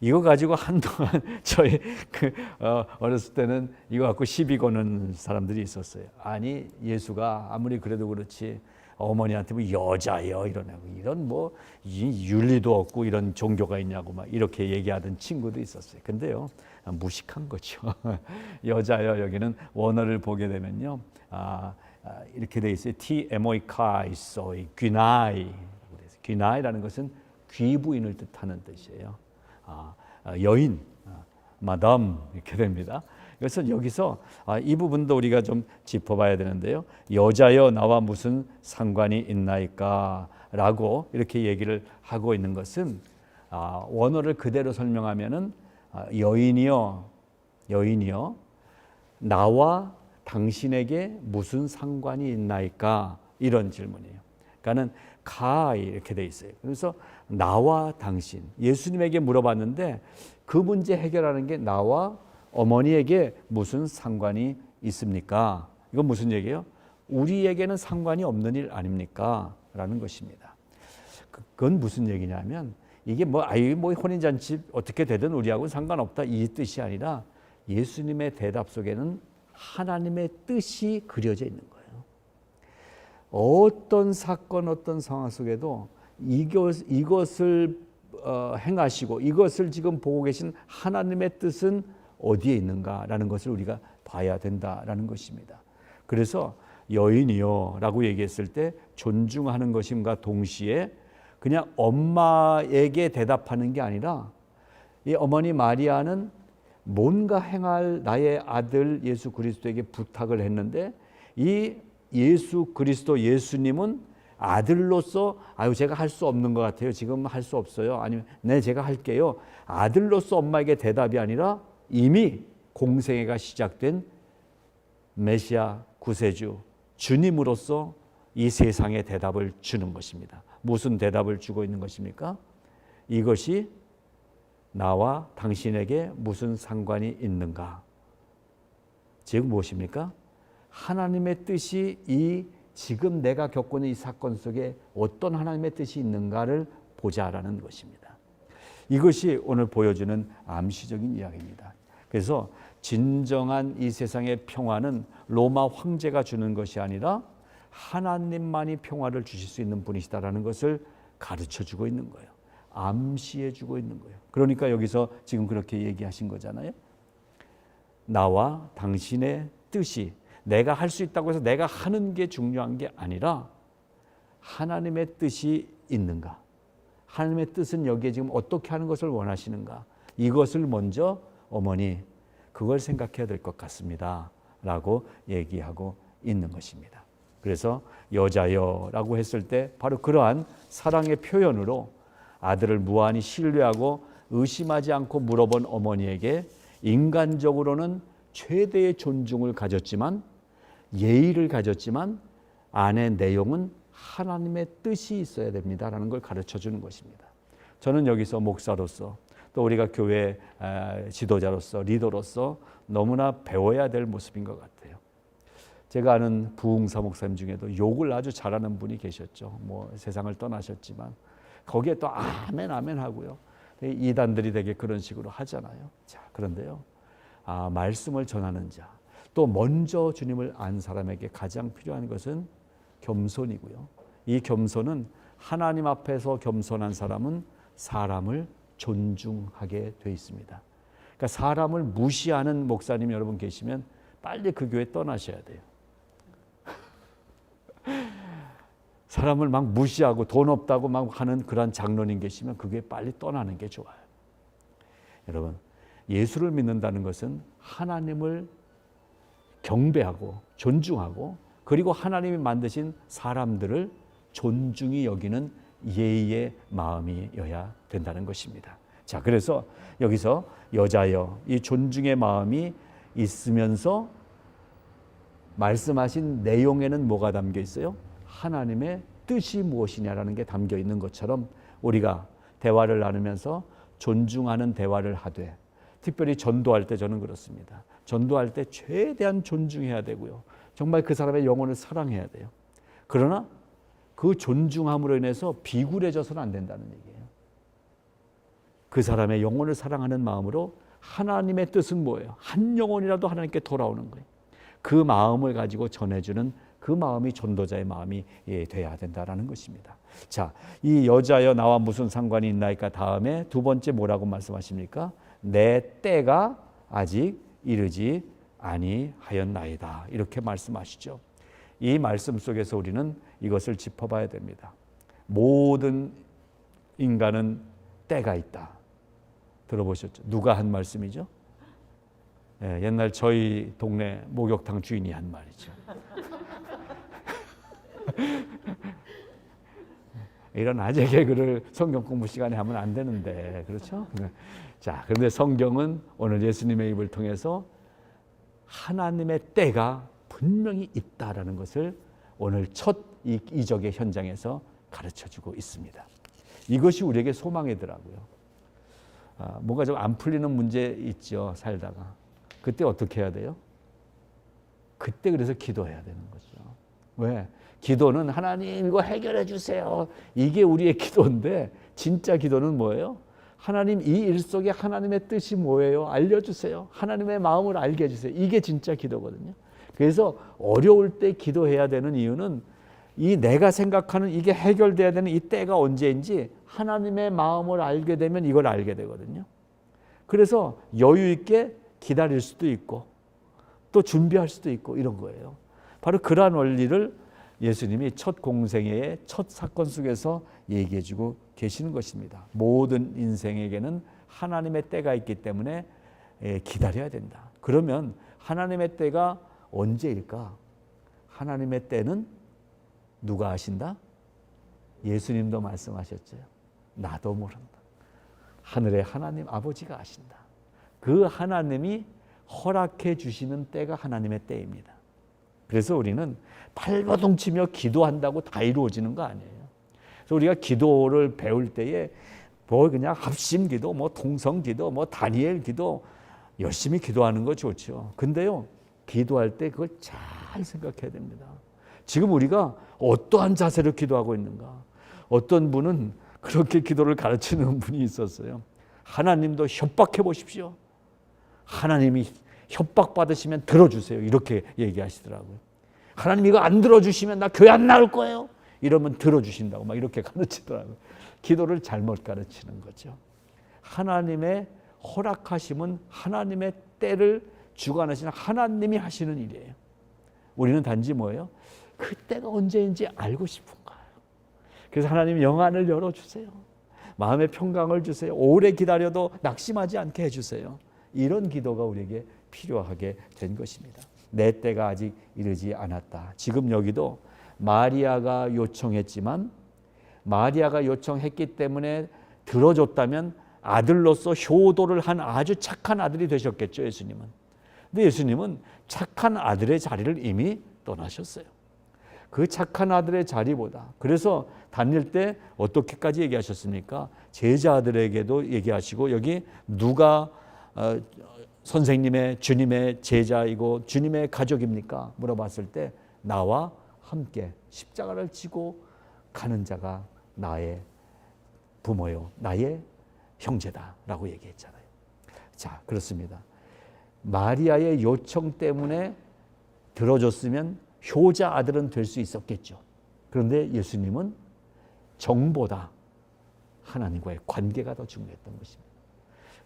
S1: 이거 가지고 한동안 저희 어렸을 때는 이거 갖고 시비 거는 사람들이 있었어요. 아니 예수가 아무리 그래도 그렇지 어머니한테 뭐 여자여 이런 뭐 윤리도 없고 이런 종교가 있냐고 막 이렇게 얘기하던 친구도 있었어요. 근데요 무식한 거죠. 여자여 여기는 원어를 보게 되면요 이렇게 돼 있어요. TMOIKAISOI 귀나이. 귀나이라는 것은 귀부인을 뜻하는 뜻이에요. 여인, 마담 이렇게 됩니다. 그래서 여기서 이 부분도 우리가 좀 짚어봐야 되는데요. 여자여 나와 무슨 상관이 있나이까 라고 이렇게 얘기를 하고 있는 것은 원어를 그대로 설명하면은 여인이여 나와 당신에게 무슨 상관이 있나이까 이런 질문이에요. 그러니까는 가이 이렇게 돼 있어요. 그래서 나와 당신 예수님에게 물어봤는데 그 문제 해결하는 게 나와 어머니에게 무슨 상관이 있습니까? 이건 무슨 얘기예요? 우리에게는 상관이 없는 일 아닙니까? 라는 것입니다. 그건 무슨 얘기냐면 이게 뭐 혼인잔치 어떻게 되든 우리하고는 상관없다 이 뜻이 아니라 예수님의 대답 속에는 하나님의 뜻이 그려져 있는 거예요. 어떤 사건 어떤 상황 속에도 이것을 행하시고 이것을 지금 보고 계신 하나님의 뜻은 어디에 있는가라는 것을 우리가 봐야 된다라는 것입니다. 그래서 여인이요 라고 얘기했을 때 존중하는 것임과 동시에 그냥 엄마에게 대답하는 게 아니라 이 어머니 마리아는 뭔가 행할 나의 아들 예수 그리스도에게 부탁을 했는데 이 예수 그리스도 예수님은 아들로서 제가 할 수 없는 것 같아요. 지금 할 수 없어요. 아니면 네 제가 할게요. 아들로서 엄마에게 대답이 아니라 이미 공생애가 시작된 메시아 구세주 주님으로서 이 세상에 대답을 주는 것입니다. 무슨 대답을 주고 있는 것입니까? 이것이 나와 당신에게 무슨 상관이 있는가? 즉 무엇입니까? 하나님의 뜻이 이 지금 내가 겪고 있는 이 사건 속에 어떤 하나님의 뜻이 있는가를 보자라는 것입니다. 이것이 오늘 보여주는 암시적인 이야기입니다. 그래서 진정한 이 세상의 평화는 로마 황제가 주는 것이 아니라 하나님만이 평화를 주실 수 있는 분이시다라는 것을 가르쳐주고 있는 거예요. 암시해주고 있는 거예요. 그러니까 여기서 지금 그렇게 얘기하신 거잖아요. 나와 당신의 뜻이 내가 할 수 있다고 해서 내가 하는 게 중요한 게 아니라 하나님의 뜻이 있는가? 하나님의 뜻은 여기에 지금 어떻게 하는 것을 원하시는가? 이것을 먼저 어머니 그걸 생각해야 될 것 같습니다. 라고 얘기하고 있는 것입니다. 그래서 여자여라고 했을 때 바로 그러한 사랑의 표현으로 아들을 무한히 신뢰하고 의심하지 않고 물어본 어머니에게 인간적으로는 최대의 존중을 가졌지만 예의를 가졌지만 안의 내용은 하나님의 뜻이 있어야 됩니다라는 걸 가르쳐주는 것입니다. 저는 여기서 목사로서 또 우리가 교회 지도자로서 리더로서 너무나 배워야 될 모습인 것 같아요. 제가 아는 부흥사 목사님 중에도 욕을 아주 잘하는 분이 계셨죠. 뭐 세상을 떠나셨지만 거기에 또 아멘 아멘 하고요. 이단들이 되게 그런 식으로 하잖아요. 자, 그런데요. 말씀을 전하는 자, 또 먼저 주님을 안 사람에게 가장 필요한 것은 겸손이고요. 이 겸손은 하나님 앞에서 겸손한 사람은 사람을 존중하게 돼 있습니다. 그러니까 사람을 무시하는 목사님 여러분 계시면 빨리 그 교회 떠나셔야 돼요. 사람을 막 무시하고 돈 없다고 막 하는 그런 장로님 계시면 그게 빨리 떠나는 게 좋아요. 여러분, 예수를 믿는다는 것은 하나님을 경배하고 존중하고 그리고 하나님이 만드신 사람들을 존중히 여기는 예의의 마음이어야 된다는 것입니다. 자, 그래서 여기서 여자여, 이 존중의 마음이 있으면서 말씀하신 내용에는 뭐가 담겨 있어요? 하나님의 뜻이 무엇이냐라는 게 담겨 있는 것처럼 우리가 대화를 나누면서 존중하는 대화를 하되, 특별히 전도할 때 저는 그렇습니다. 전도할 때 최대한 존중해야 되고요. 정말 그 사람의 영혼을 사랑해야 돼요. 그러나 그 존중함으로 인해서 비굴해져서는 안 된다는 얘기예요. 그 사람의 영혼을 사랑하는 마음으로 하나님의 뜻은 뭐예요? 한 영혼이라도 하나님께 돌아오는 거예요. 그 마음을 가지고 전해주는 그 마음이 전도자의 마음이 돼야 된다라는 것입니다. 자, 이 여자여 나와 무슨 상관이 있나이까 다음에 두 번째 뭐라고 말씀하십니까? 내 때가 아직 이르지 아니하였나이다. 이렇게 말씀하시죠. 이 말씀 속에서 우리는 이것을 짚어봐야 됩니다. 모든 인간은 때가 있다. 들어보셨죠? 누가 한 말씀이죠? 옛날 저희 동네 목욕탕 주인이 한 말이죠. 이런 아재 개그를 성경 공부 시간에 하면 안 되는데, 그렇죠? 자, 그런데 성경은 오늘 예수님의 입을 통해서 하나님의 때가 분명히 있다라는 것을 오늘 첫 이적의 현장에서 가르쳐주고 있습니다. 이것이 우리에게 소망이더라고요. 뭔가 좀 안 풀리는 문제 있죠, 살다가. 그때 어떻게 해야 돼요? 그때 그래서 기도해야 되는 거죠. 왜? 기도는 하나님 이거 해결해 주세요. 이게 우리의 기도인데 진짜 기도는 뭐예요? 하나님 이 일 속에 하나님의 뜻이 뭐예요? 알려주세요. 하나님의 마음을 알게 해주세요. 이게 진짜 기도거든요. 그래서 어려울 때 기도해야 되는 이유는 이 내가 생각하는 이게 해결돼야 되는 이 때가 언제인지 하나님의 마음을 알게 되면 이걸 알게 되거든요. 그래서 여유 있게 기다릴 수도 있고 또 준비할 수도 있고 이런 거예요. 바로 그러한 원리를 예수님이 첫 공생애의 첫 사건 속에서 얘기해주고 계시는 것입니다. 모든 인생에게는 하나님의 때가 있기 때문에 기다려야 된다. 그러면 하나님의 때가 언제일까? 하나님의 때는 누가 아신다? 예수님도 말씀하셨죠. 나도 모른다. 하늘의 하나님 아버지가 아신다. 그 하나님이 허락해 주시는 때가 하나님의 때입니다. 그래서 우리는 발버둥치며 기도한다고 다 이루어지는 거 아니에요. 그래서 우리가 기도를 배울 때에 뭐 그냥 합심기도, 뭐 통성기도, 뭐 다니엘 기도 열심히 기도하는 거 좋죠. 근데요, 기도할 때 그걸 잘 생각해야 됩니다. 지금 우리가 어떠한 자세로 기도하고 있는가? 어떤 분은 그렇게 기도를 가르치는 분이 있었어요. 하나님도 협박해 보십시오. 하나님이 협박받으시면 들어주세요. 이렇게 얘기하시더라고요. 하나님 이거 안 들어주시면 나 교회 안 나올 거예요. 이러면 들어주신다고 막 이렇게 가르치더라고요. 기도를 잘못 가르치는 거죠. 하나님의 허락하심은 하나님의 때를 주관하시는 하나님이 하시는 일이에요. 우리는 단지 뭐예요? 그 때가 언제인지 알고 싶은 거예요. 그래서 하나님 영안을 열어주세요. 마음의 평강을 주세요. 오래 기다려도 낙심하지 않게 해주세요. 이런 기도가 우리에게 필요하게 된 것입니다. 내 때가 아직 이르지 않았다. 지금 여기도 마리아가 요청했지만 마리아가 요청했기 때문에 들어줬다면 아들로서 효도를 한 아주 착한 아들이 되셨겠죠, 예수님은. 근데 예수님은 착한 아들의 자리를 이미 떠나셨어요. 그 착한 아들의 자리보다, 그래서 다닐 때 어떻게까지 얘기하셨습니까? 제자들에게도 얘기하시고, 여기 누가 선생님의 주님의 제자이고 주님의 가족입니까? 물어봤을 때 나와 함께 십자가를 지고 가는 자가 나의 부모요, 나의 형제다라고 얘기했잖아요. 자, 그렇습니다. 마리아의 요청 때문에 들어줬으면 효자 아들은 될 수 있었겠죠. 그런데 예수님은 정보다 하나님과의 관계가 더 중요했던 것입니다.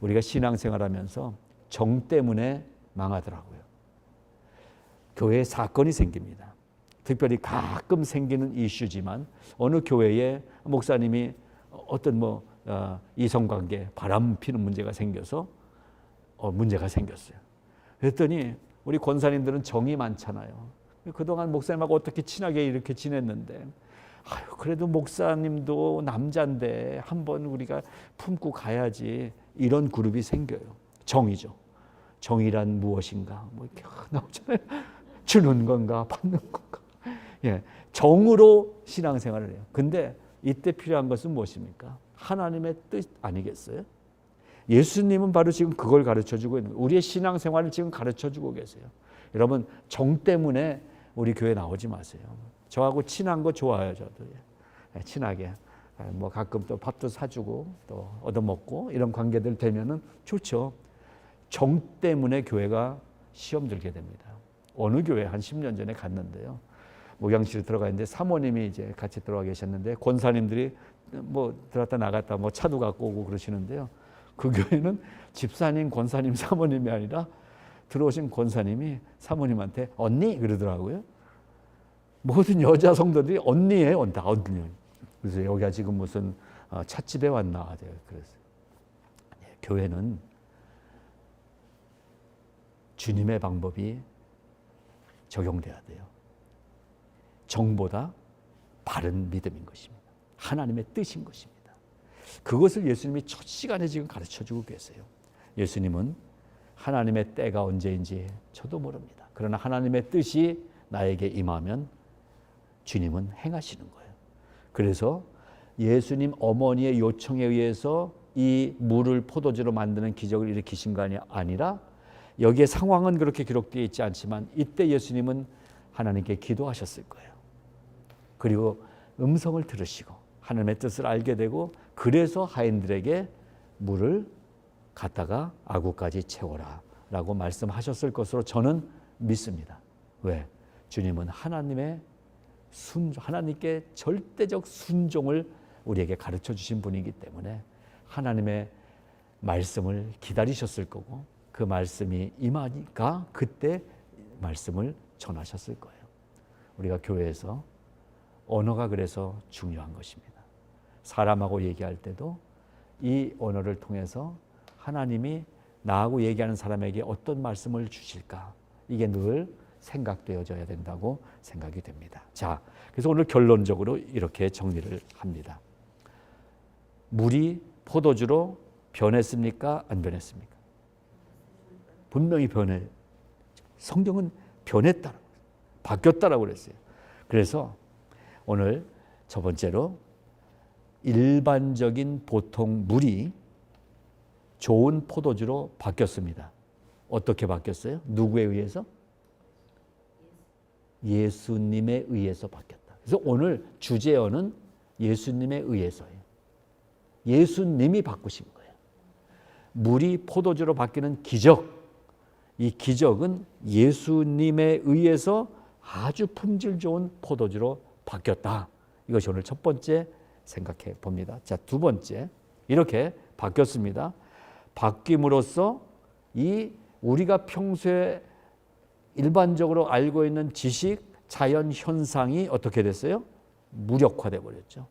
S1: 우리가 신앙생활하면서 정 때문에 망하더라고요. 교회에 사건이 생깁니다. 특별히 가끔 생기는 이슈지만 어느 교회에 목사님이 어떤 이성관계 바람 피는 문제가 생겨서 문제가 생겼어요. 그랬더니 우리 권사님들은 정이 많잖아요. 그동안 목사님하고 어떻게 친하게 이렇게 지냈는데 그래도 목사님도 남자인데 한번 우리가 품고 가야지. 이런 그룹이 생겨요. 정이죠. 정이란 무엇인가? 이렇게 나오잖아요. 주는 건가 받는 건가? 예, 정으로 신앙생활을 해요. 근데 이때 필요한 것은 무엇입니까? 하나님의 뜻 아니겠어요? 예수님은 바로 지금 그걸 가르쳐주고 있는 거예요. 우리의 신앙생활을 지금 가르쳐주고 계세요. 여러분 정 때문에 우리 교회 나오지 마세요. 저하고 친한 거 좋아요. 저도 친하게 가끔 또 밥도 사주고 또 얻어먹고 이런 관계들 되면은 좋죠. 정 때문에 교회가 시험 들게 됩니다. 어느 교회 한 10년 전에 갔는데요. 목양실에 들어가 있는데 사모님이 이제 같이 들어가 계셨는데 권사님들이 들어갔다 나갔다 차도 갖고 오고 그러시는데요. 그 교회는 집사님, 권사님, 사모님이 아니라 들어오신 권사님이 사모님한테 언니 그러더라고요. 모든 여자 성도들이 언니예요. 다 언니. 그래서 여기가 지금 무슨 찻집에 왔나. 그래서 교회는 주님의 방법이 적용돼야 돼요. 정보다 바른 믿음인 것입니다. 하나님의 뜻인 것입니다. 그것을 예수님이 첫 시간에 지금 가르쳐주고 계세요. 예수님은 하나님의 때가 언제인지 저도 모릅니다. 그러나 하나님의 뜻이 나에게 임하면 주님은 행하시는 거예요. 그래서 예수님 어머니의 요청에 의해서 이 물을 포도주로 만드는 기적을 일으키신 거 아니라 여기에 상황은 그렇게 기록되어 있지 않지만 이때 예수님은 하나님께 기도하셨을 거예요. 그리고 음성을 들으시고 하나님의 뜻을 알게 되고 그래서 하인들에게 물을 갖다가 아구까지 채워라 라고 말씀하셨을 것으로 저는 믿습니다. 왜? 주님은 하나님께 절대적 순종을 우리에게 가르쳐 주신 분이기 때문에 하나님의 말씀을 기다리셨을 거고 그 말씀이 임하니까 그때 말씀을 전하셨을 거예요. 우리가 교회에서 언어가 그래서 중요한 것입니다. 사람하고 얘기할 때도 이 언어를 통해서 하나님이 나하고 얘기하는 사람에게 어떤 말씀을 주실까? 이게 늘 생각되어져야 된다고 생각이 됩니다. 자, 그래서 오늘 결론적으로 이렇게 정리를 합니다. 물이 포도주로 변했습니까? 안 변했습니까? 분명히 성경은 변했다, 바뀌었다라고 그랬어요. 그래서 오늘 첫 번째로 일반적인 보통 물이 좋은 포도주로 바뀌었습니다. 어떻게 바뀌었어요? 누구에 의해서? 예수님에 의해서 바뀌었다. 그래서 오늘 주제어는 예수님에 의해서예요. 예수님이 바꾸신 거예요. 물이 포도주로 바뀌는 기적, 이 기적은 예수님에 의해서 아주 품질 좋은 포도주로 바뀌었다. 이것이 오늘 첫 번째 생각해 봅니다. 자, 두 번째, 이렇게 바뀌었습니다. 바뀜으로써 이 우리가 평소에 일반적으로 알고 있는 지식, 자연 현상이 어떻게 됐어요? 무력화돼 버렸죠.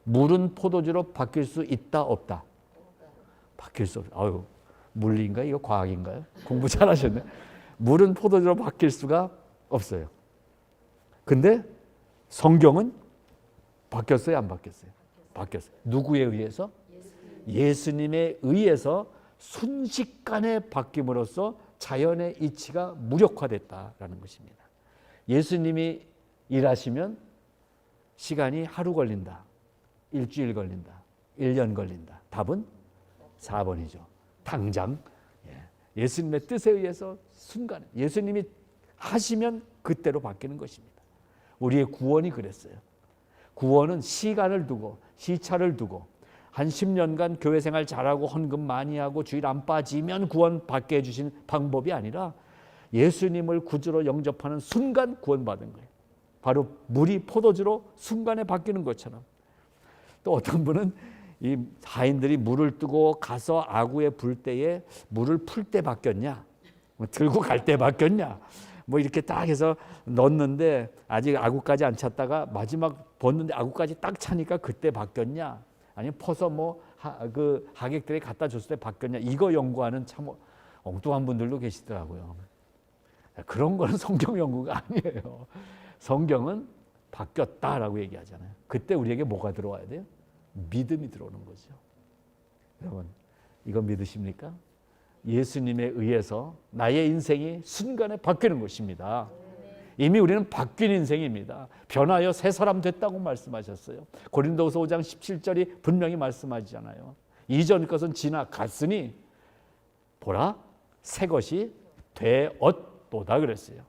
S1: 물은 포도주로 바뀔 수 있다, 없다? 바뀔 수 없다. 아유, 물리인가요? 이거 과학인가요? 공부 잘하셨네. 물은 포도주로 바뀔 수가 없어요. 근데 성경은 바뀌었어요, 안 바뀌었어요? 바뀌었어요. 누구에 의해서? 예수님에 의해서 순식간에 바뀜으로써 자연의 이치가 무력화됐다라는 것입니다. 예수님이 일하시면 시간이 하루 걸린다, 일주일 걸린다, 1년 걸린다. 답은 4번이죠. 당장 예수님의 뜻에 의해서 순간에 예수님이 하시면 그때로 바뀌는 것입니다. 우리의 구원이 그랬어요. 구원은 시간을 두고 시차를 두고 한 10년간 교회 생활 잘하고 헌금 많이 하고 주일 안 빠지면 구원 받게 해주신 방법이 아니라 예수님을 구주로 영접하는 순간 구원받은 거예요. 바로 물이 포도주로 순간에 바뀌는 것처럼. 또 어떤 분은 이 하인들이 물을 뜨고 가서 아구에 불 때에 물을 풀 때 바뀌었냐, 들고 갈 때 바뀌었냐, 뭐 이렇게 딱 해서 넣었는데 아직 아구까지 안 찼다가 마지막 벗는데 아구까지 딱 차니까 그때 바뀌었냐? 아니면 퍼서 뭐 그 하객들이 갖다 줬을 때 바뀌었냐? 이거 연구하는 참 엉뚱한 분들도 계시더라고요. 그런 거는 성경 연구가 아니에요. 성경은 바뀌었다라고 얘기하잖아요. 그때 우리에게 뭐가 들어와야 돼요? 믿음이 들어오는 거죠. 여러분, 이거 믿으십니까? 예수님에 의해서 나의 인생이 순간에 바뀌는 것입니다. 이미 우리는 바뀐 인생입니다. 변하여 새 사람 됐다고 말씀하셨어요. 고린도후서 5장 17절이 분명히 말씀하시잖아요. 이전 것은 지나갔으니 보라 새 것이 되었도다 그랬어요.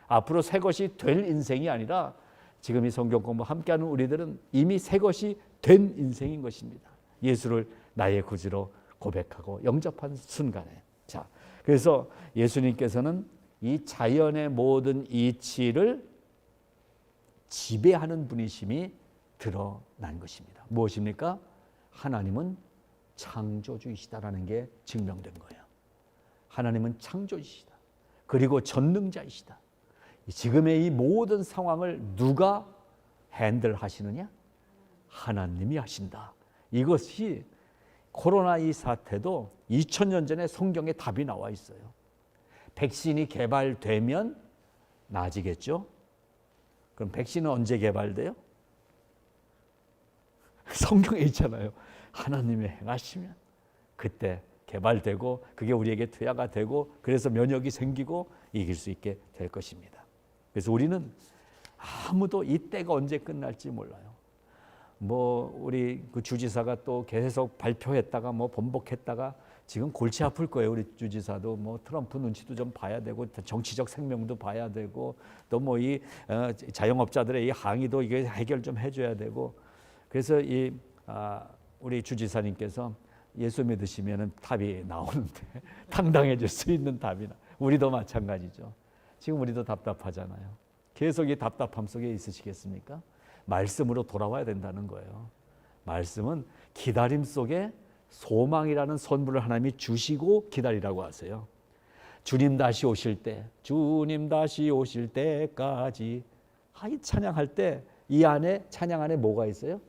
S1: 앞으로 새 것이 될 인생이 아니라 지금 이 성경 공부 함께하는 우리들은 이미 새 것이 된 인생인 것입니다. 예수를 나의 구주로 고백하고 영접한 순간에. 자, 그래서 예수님께서는 이 자연의 모든 이치를 지배하는 분이심이 드러난 것입니다. 무엇입니까? 하나님은 창조주이시다라는 게 증명된 거예요. 하나님은 창조주이시다. 그리고 전능자이시다. 지금의 이 모든 상황을 누가 핸들하시느냐? 하나님이 하신다. 이것이 코로나 이 사태도 2000년 전에 성경에 답이 나와 있어요. 백신이 개발되면 나아지겠죠? 그럼 백신은 언제 개발돼요? 성경에 있잖아요. 하나님이 행하시면 그때 개발되고 그게 우리에게 투여가 되고 그래서 면역이 생기고 이길 수 있게 될 것입니다. 그래서 우리는 아무도 이 때가 언제 끝날지 몰라요. 뭐 우리 그 주지사가 또 계속 발표했다가 뭐 번복했다가 지금 골치 아플 거예요. 우리 주지사도 뭐 트럼프 눈치도 좀 봐야 되고 정치적 생명도 봐야 되고 또 뭐 이 자영업자들의 이 항의도 이게 해결 좀 해줘야 되고 그래서 이 우리 주지사님께서 예수 믿으시면은 답이 나오는데 당당해질 수 있는 답이 나. 우리도 마찬가지죠. 지금 우리도 답답하잖아요. 계속 이 답답함 속에 있으시겠습니까? 말씀으로 돌아와야 된다는 거예요. 말씀은 기다림 속에 소망이라는 선물을 하나님이 주시고 기다리라고 하세요. 주님 다시 오실 때, 주님 다시 오실 때까지 이 찬양할 때 이 안에 찬양 안에 뭐가 있어요?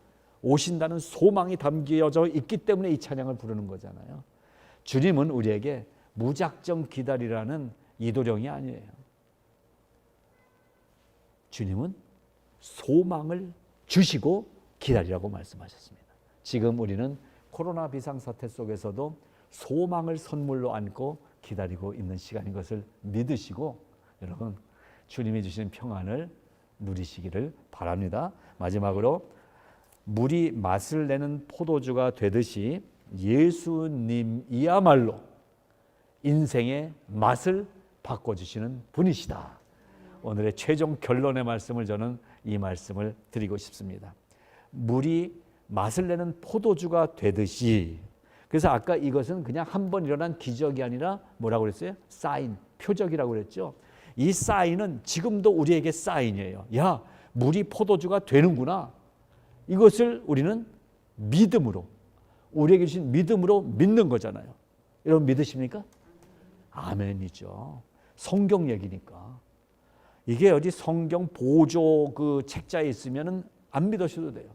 S1: 오신다는 소망이 담겨져 있기 때문에 이 찬양을 부르는 거잖아요. 주님은 우리에게 무작정 기다리라는 이도령이 아니에요. 주님은 소망을 주시고 기다리라고 말씀하셨습니다. 지금 우리는 코로나 비상사태 속에서도 소망을 선물로 안고 기다리고 있는 시간인 것을 믿으시고 여러분 주님이 주신 평안을 누리시기를 바랍니다. 마지막으로 물이 맛을 내는 포도주가 되듯이 예수님이야말로 인생의 맛을 바꿔주시는 분이시다. 오늘의 최종 결론의 말씀을 저는 이 말씀을 드리고 싶습니다. 물이 맛을 내는 포도주가 되듯이 그래서 아까 이것은 그냥 한 번 일어난 기적이 아니라 뭐라고 그랬어요? 사인, 표적이라고 그랬죠. 이 사인은 지금도 우리에게 사인이에요. 야, 물이 포도주가 되는구나. 이것을 우리는 믿음으로 우리에게 주신 믿음으로 믿는 거잖아요. 여러분 믿으십니까? 아멘이죠. 성경 얘기니까. 이게 어디 성경 보조 그 책자에 있으면은 안 믿으셔도 돼요.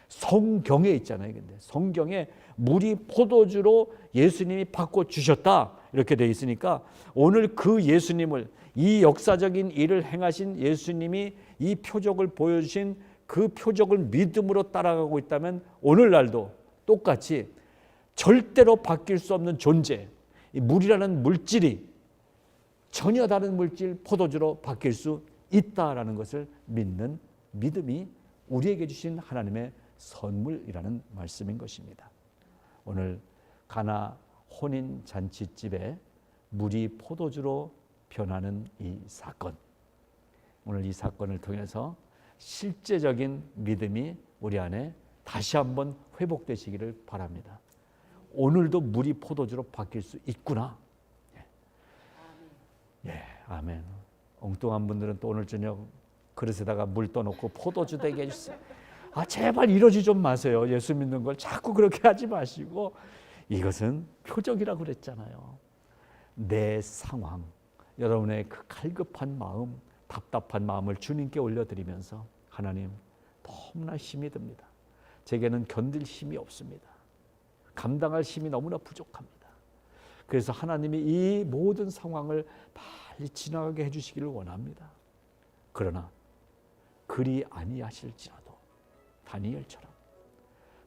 S1: 성경에 있잖아요. 근데 성경에 물이 포도주로 예수님이 바꿔 주셨다 이렇게 돼 있으니까 오늘 그 예수님을 이 역사적인 일을 행하신 예수님이 이 표적을 보여주신 그 표적을 믿음으로 따라가고 있다면 오늘날도 똑같이 절대로 바뀔 수 없는 존재, 이 물이라는 물질이 전혀 다른 물질 포도주로 바뀔 수 있다라는 것을 믿는 믿음이 우리에게 주신 하나님의 선물이라는 말씀인 것입니다. 오늘 가나 혼인 잔치집에 물이 포도주로 변하는 이 사건, 오늘 이 사건을 통해서 실제적인 믿음이 우리 안에 다시 한번 회복되시기를 바랍니다. 오늘도 물이 포도주로 바뀔 수 있구나. 예, 아멘. 엉뚱한 분들은 또 오늘 저녁 그릇에다가 물 떠놓고 포도주 되게 해주세요. 제발 이러지 좀 마세요. 예수 믿는 걸 자꾸 그렇게 하지 마시고 이것은 표적이라고 그랬잖아요. 내 상황, 여러분의 그 갈급한 마음, 답답한 마음을 주님께 올려드리면서 하나님 너무나 힘이 듭니다. 제게는 견딜 힘이 없습니다. 감당할 힘이 너무나 부족합니다. 그래서 하나님이 이 모든 상황을 빨리 지나가게 해주시기를 원합니다. 그러나 그리 아니하실지라도 다니엘처럼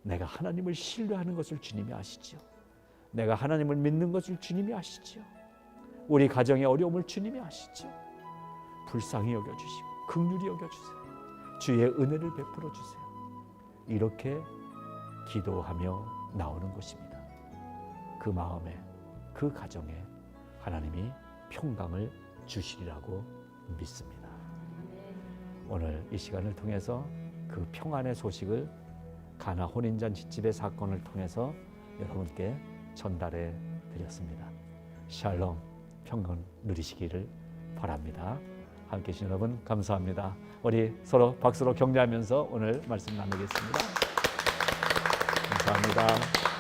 S1: 내가 하나님을 신뢰하는 것을 주님이 아시지요. 내가 하나님을 믿는 것을 주님이 아시지요. 우리 가정의 어려움을 주님이 아시지요. 불쌍히 여겨주시고 긍휼히 여겨주세요. 주의 은혜를 베풀어 주세요. 이렇게 기도하며 나오는 것입니다. 그 마음에, 그 가정에 하나님이 평강을 주시리라고 믿습니다. 오늘 이 시간을 통해서 그 평안의 소식을 가나 혼인잔치집의 사건을 통해서 여러분께 전달해 드렸습니다. 샬롬, 평강 누리시기를 바랍니다. 함께해 주신 여러분 감사합니다. 우리 서로 박수로 격려하면서 오늘 말씀 나누겠습니다. 감사합니다.